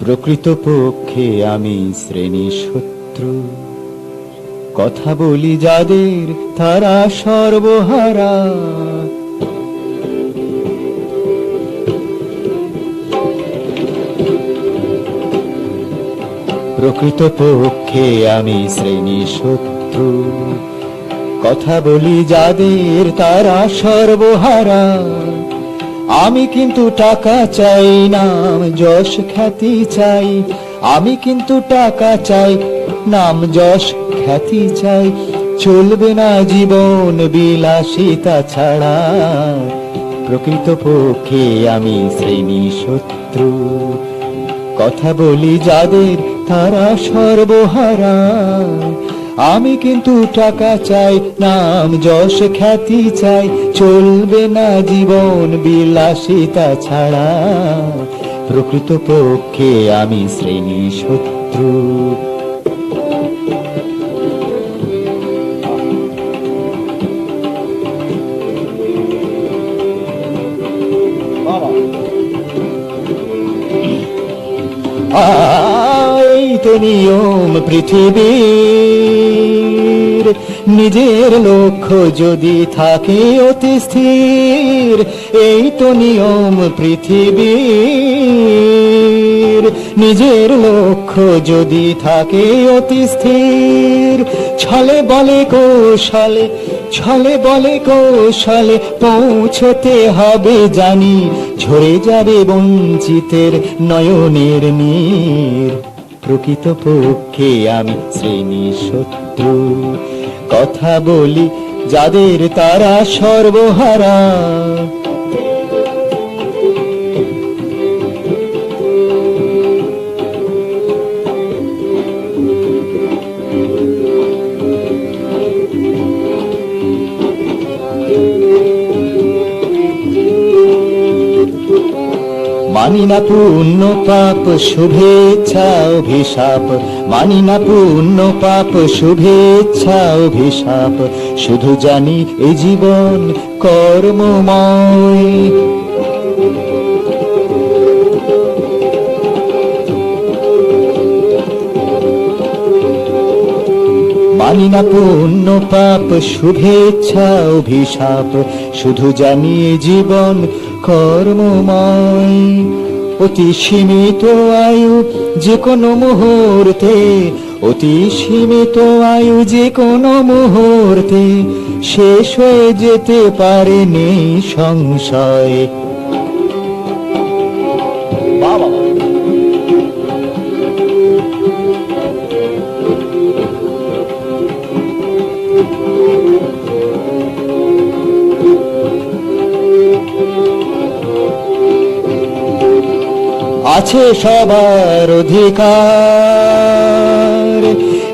প্রকৃতপক্ষে আমি শ্রেণী শত্রু। কথা বলি যাদের তারা সর্বহারা। প্রকৃতপক্ষে আমি শ্রেণী শত্রু। কথা বলি যাদের তারা সর্বহারা। আমি কিন্তু টাকা চাই, নাম যশ খ্যাতি চাই। আমি কিন্তু টাকা চাই, নাম যশ খ্যাতি চাই। চলবে না জীবন বিলাসিতা ছাড়া। প্রকৃতপক্ষে আমি শ্রেণী শত্রু। কথা বলি যাদের তারা সর্বহারা। আমি কিন্তু টাকা চাই, নাম যশ খ্যাতি চাই। চলবে না জীবন বিলাসিতা ছাড়া। প্রকৃতপক্ষে আমি শ্রেণী শত্রু। এই তো নিয়ম পৃথিবীর, নিজের লক্ষ্য যদি থাকে অতি স্থির। এই তো নিয়ম পৃথিবীর, নিজের লক্ষ্য যদি থাকে অতি স্থির। ছলে বলে কৌশলে, ছলে বলে কৌশলে পৌঁছতে হবে জানি। ঝরে যাবে বঞ্চিতের নয়নের নীর। প্রকৃতপক্ষে আমি শ্রেণী শত্রু। কথা বলি যাদের তারা সর্বহারা। মানি না পুণ্য পাপ শুভেচ্ছা অভিশাপ। মানি না পুণ্য পাপ শুভেচ্ছা অভিশাপ। শুধু জানি এই জীবন কর্মময়। মানি না পুণ্য পাপ শুভেচ্ছা অভিশাপ। শুধু জানি জীবন কর্মময়। অতি সীমিত আয়ু যে কোনো মুহূর্তে, অতি সীমিত আয়ু যে কোনো মুহূর্তে শেষ হয়ে যেতে পারে, নেই সংশয়। আছে সবার অধিকার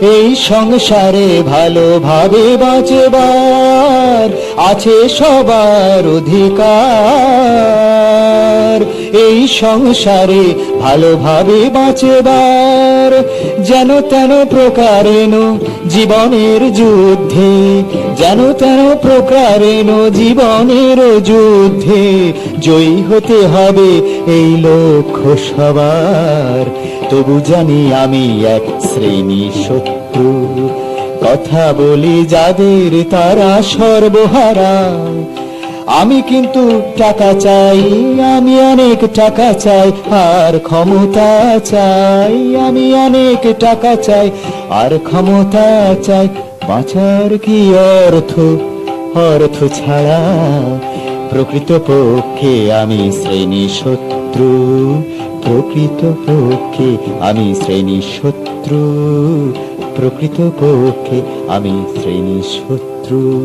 এই সংসারে ভালোভাবে বাঁচবার। আছে সবার অধিকার এই সংসারে ভালোভাবে বাঁচবার। যেন তেন প্রকারেণ জীবনের যুদ্ধে, যেন তেন প্রকারেণ জীবনের যুদ্ধে জয়ী হতে হবে এই লক্ষ্য সবার। তবু জানি আমি এক শ্রেণী শত্রু। কথা বলি যাদের তারা সর্বহারা। আমি কিন্তু টাকা চাই, আমি অনেক টাকা চাই আর ক্ষমতা চাই। আমি অনেক টাকা চাই আর ক্ষমতা চাই। বাঁচার কি অর্থ, অর্থ ছাড়া। প্রকৃতপক্ষে আমি শ্রেণী শত্রু। প্রকৃতপক্ষে আমি শ্রেণী শত্রু। প্রকৃতপক্ষে আমি শ্রেণী শত্রু।